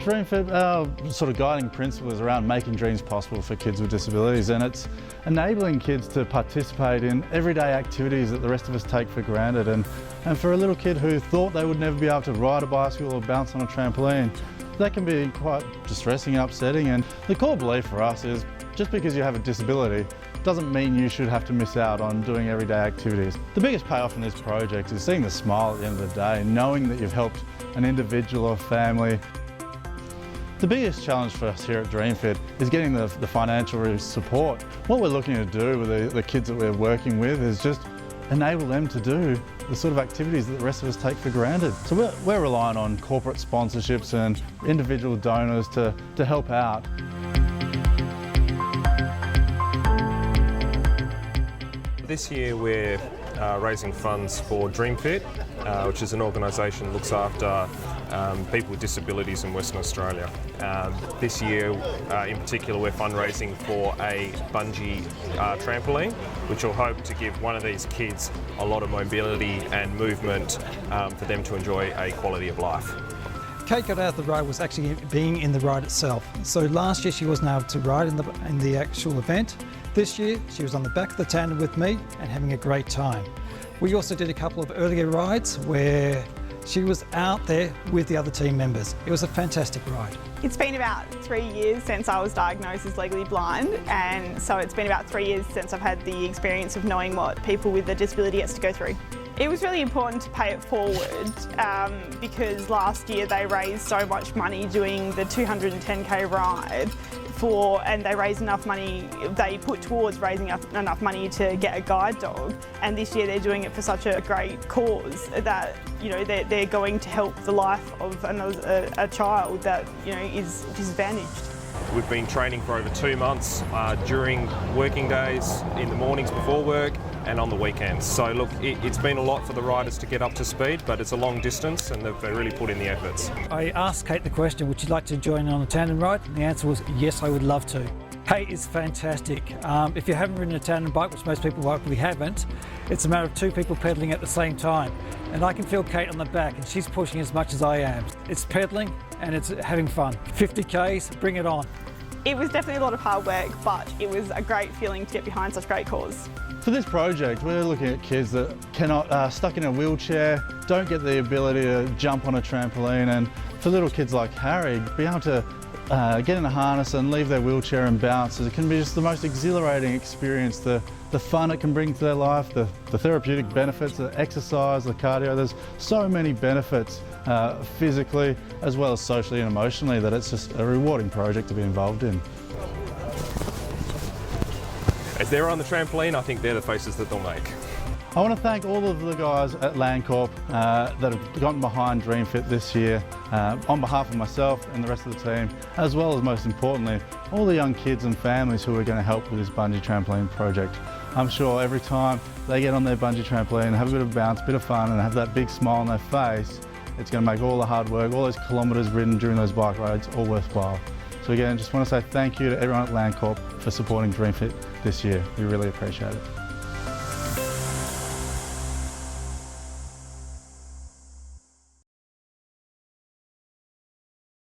Dreamfit, our sort of guiding principle is around making dreams possible for kids with disabilities, and it's enabling kids to participate in everyday activities that the rest of us take for granted. And for a little kid who thought they would never be able to ride a bicycle or bounce on a trampoline, that can be quite distressing and upsetting. And the core belief for us is just because you have a disability doesn't mean you should have to miss out on doing everyday activities. The biggest payoff in this project is seeing the smile at the end of the day, knowing that you've helped an individual or family. The biggest challenge for us here at Dreamfit is getting the financial support. What we're looking to do with the kids that we're working with is just enable them to do the sort of activities that the rest of us take for granted. So we're relying on corporate sponsorships and individual donors to help out. This year we're raising funds for Dreamfit, which is an organisation that looks after people with disabilities in Western Australia. This year in particular we're fundraising for a bungy trampoline, which will hope to give one of these kids a lot of mobility and movement for them to enjoy a quality of life. Kate got out of the ride was actually being in the ride itself. So last year she wasn't able to ride in the actual event. This year she was on the back of the tandem with me and having a great time. We also did a couple of earlier rides where she was out there with the other team members. It was a fantastic ride. It's been about 3 years since I was diagnosed as legally blind, and so it's been about 3 years since I've had the experience of knowing what people with a disability has to go through. It was really important to pay it forward because last year they raised so much money doing the 210k ride and they raised enough money, they put towards raising up enough money to get a guide dog, and this year they're doing it for such a great cause that, you know, they're going to help the life of a child that, you know, is disadvantaged. We've been training for over 2 months during working days, in the mornings before work and on the weekends. So look, it's been a lot for the riders to get up to speed, but it's a long distance and they've really put in the efforts. I asked Kate the question, would you like to join on a tandem ride? And the answer was yes, I would love to. Kate is fantastic. If you haven't ridden a tandem bike, which most people likely haven't, it's a matter of 2 people pedalling at the same time. And I can feel Kate on the back and she's pushing as much as I am. It's pedaling and it's having fun. 50 Ks, bring it on. It was definitely a lot of hard work, but it was a great feeling to get behind such a great cause. For this project, we're looking at kids that cannot, stuck in a wheelchair, don't get the ability to jump on a trampoline, and for little kids like Harry, be able to get in a harness and leave their wheelchair and bounce, it can be just the most exhilarating experience. The fun it can bring to their life, the therapeutic benefits, the exercise, the cardio, there's so many benefits physically as well as socially and emotionally that it's just a rewarding project to be involved in. As they're on the trampoline, I think they're the faces that they'll make. I want to thank all of the guys at LandCorp that have gotten behind Dreamfit this year on behalf of myself and the rest of the team, as well as, most importantly, all the young kids and families who are going to help with this bungee trampoline project. I'm sure every time they get on their bungee trampoline, have a bit of bounce, a bit of fun and have that big smile on their face, it's going to make all the hard work, all those kilometres ridden during those bike rides, all worthwhile. So again, just want to say thank you to everyone at LandCorp for supporting Dreamfit this year. We really appreciate it.